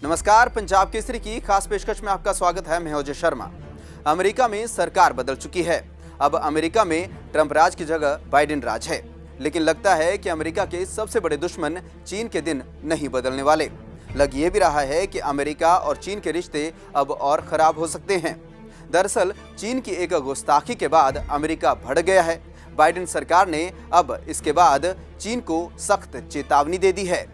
नमस्कार, पंजाब केसरी की खास पेशकश में आपका स्वागत है। मैं अजय शर्मा। अमेरिका में सरकार बदल चुकी है। अब अमेरिका में ट्रंप राज की जगह बाइडेन राज है। लेकिन लगता है कि अमेरिका के सबसे बड़े दुश्मन चीन के दिन नहीं बदलने वाले। लग ये भी रहा है कि अमेरिका और चीन के रिश्ते अब और खराब हो सकते हैं। दरअसल चीन की एक गुस्ताखी के बाद अमेरिका भड़क गया है। बाइडेन सरकार ने अब इसके बाद चीन को सख्त चेतावनी दे दी है।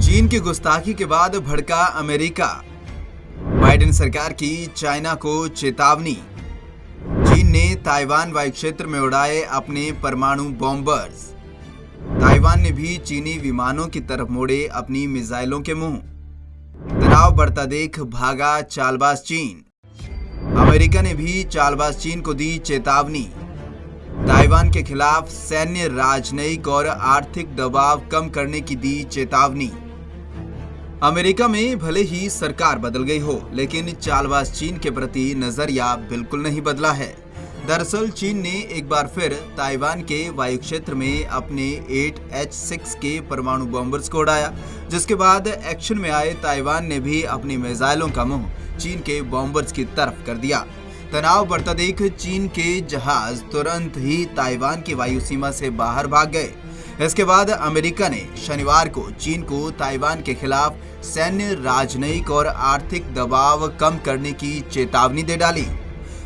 चीन की गुस्ताखी के बाद भड़का अमेरिका। बाइडेन सरकार की चाइना को चेतावनी। चीन ने ताइवान वायु क्षेत्र में उड़ाए अपने परमाणु बॉम्बर्स। ताइवान ने भी चीनी विमानों की तरफ मोड़े अपनी मिसाइलों के मुंह। तनाव बढ़ता देख भागा चालबाज चीन। अमेरिका ने भी चालबाज चीन को दी चेतावनी। ताइवान के खिलाफ सैन्य, राजनयिक और आर्थिक दबाव कम करने की दी चेतावनी। अमेरिका में भले ही सरकार बदल गई हो, लेकिन चालबाज चीन के प्रति नजरिया बिल्कुल नहीं बदला है। दरअसल चीन ने एक बार फिर ताइवान के वायु क्षेत्र में अपने 8H-6 के परमाणु बॉम्बर्स को उड़ाया, जिसके बाद एक्शन में आए ताइवान ने भी अपनी मिसाइलों का मुंह चीन के बॉम्बर्स की तरफ कर दिया। तनाव बढ़ता देख चीन के जहाज तुरंत ही ताइवान की वायु सीमा से बाहर भाग गए। इसके बाद अमेरिका ने शनिवार को चीन को ताइवान के खिलाफ सैन्य, राजनयिक और आर्थिक दबाव कम करने की चेतावनी दे डाली।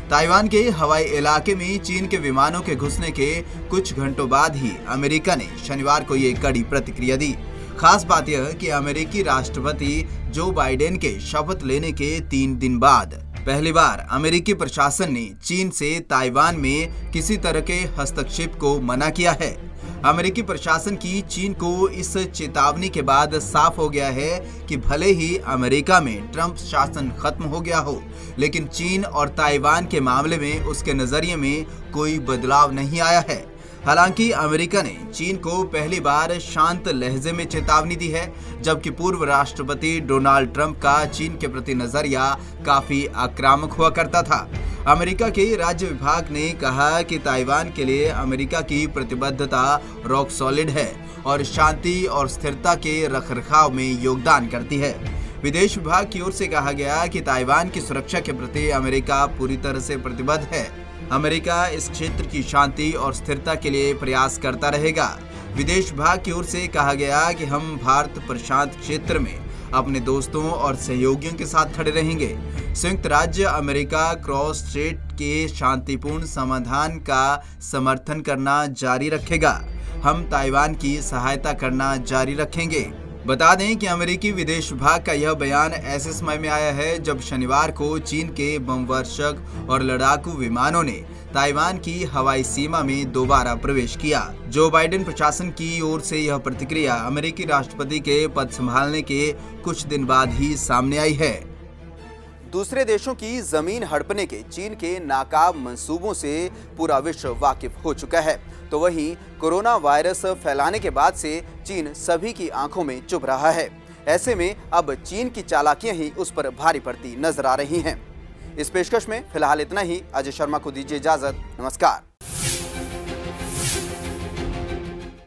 ताइवान के हवाई इलाके में चीन के विमानों के घुसने के कुछ घंटों बाद ही अमेरिका ने शनिवार को ये कड़ी प्रतिक्रिया दी। खास बात यह कि अमेरिकी राष्ट्रपति जो बाइडेन के शपथ लेने के 3 दिन बाद पहली बार अमेरिकी प्रशासन ने चीन से ताइवान में किसी तरह के हस्तक्षेप को मना किया है। अमेरिकी प्रशासन की चीन को इस चेतावनी के बाद साफ हो गया है कि भले ही अमेरिका में ट्रंप शासन खत्म हो गया हो, लेकिन चीन और ताइवान के मामले में उसके नजरिए में कोई बदलाव नहीं आया है। हालांकि अमेरिका ने चीन को पहली बार शांत लहजे में चेतावनी दी है, जबकि पूर्व राष्ट्रपति डोनाल्ड ट्रंप का चीन के प्रति नजरिया काफी आक्रामक हुआ करता था। अमेरिका के राज्य विभाग ने कहा कि ताइवान के लिए अमेरिका की प्रतिबद्धता रॉक सॉलिड है और शांति और स्थिरता के रखरखाव में योगदान करती है। विदेश विभाग की ओर से कहा गया कि ताइवान की सुरक्षा के प्रति अमेरिका पूरी तरह से प्रतिबद्ध है। अमेरिका इस क्षेत्र की शांति और स्थिरता के लिए प्रयास करता रहेगा। विदेश विभाग की ओर से कहा गया कि हम भारत प्रशांत क्षेत्र में अपने दोस्तों और सहयोगियों के साथ खड़े रहेंगे। संयुक्त राज्य अमेरिका क्रॉस स्ट्रेट के शांतिपूर्ण समाधान का समर्थन करना जारी रखेगा। हम ताइवान की सहायता करना जारी रखेंगे। बता दें कि अमेरिकी विदेश विभाग का यह बयान ऐसे समय में आया है जब शनिवार को चीन के बमवर्षक और लड़ाकू विमानों ने ताइवान की हवाई सीमा में दोबारा प्रवेश किया। जो बाइडेन प्रशासन की ओर से यह प्रतिक्रिया अमेरिकी राष्ट्रपति के पद संभालने के कुछ दिन बाद ही सामने आई है। दूसरे देशों की जमीन हड़पने के चीन के नाकाब मंसूबों से पूरा विश्व वाकिफ हो चुका है, तो वहीं कोरोना वायरस फैलाने के बाद से चीन सभी की आंखों में चुभ रहा है। ऐसे में अब चीन की चालाकियां ही उस पर भारी पड़ती नजर आ रही हैं। इस पेशकश में फिलहाल इतना ही। अजय शर्मा को दीजिए इजाजत। नमस्कार।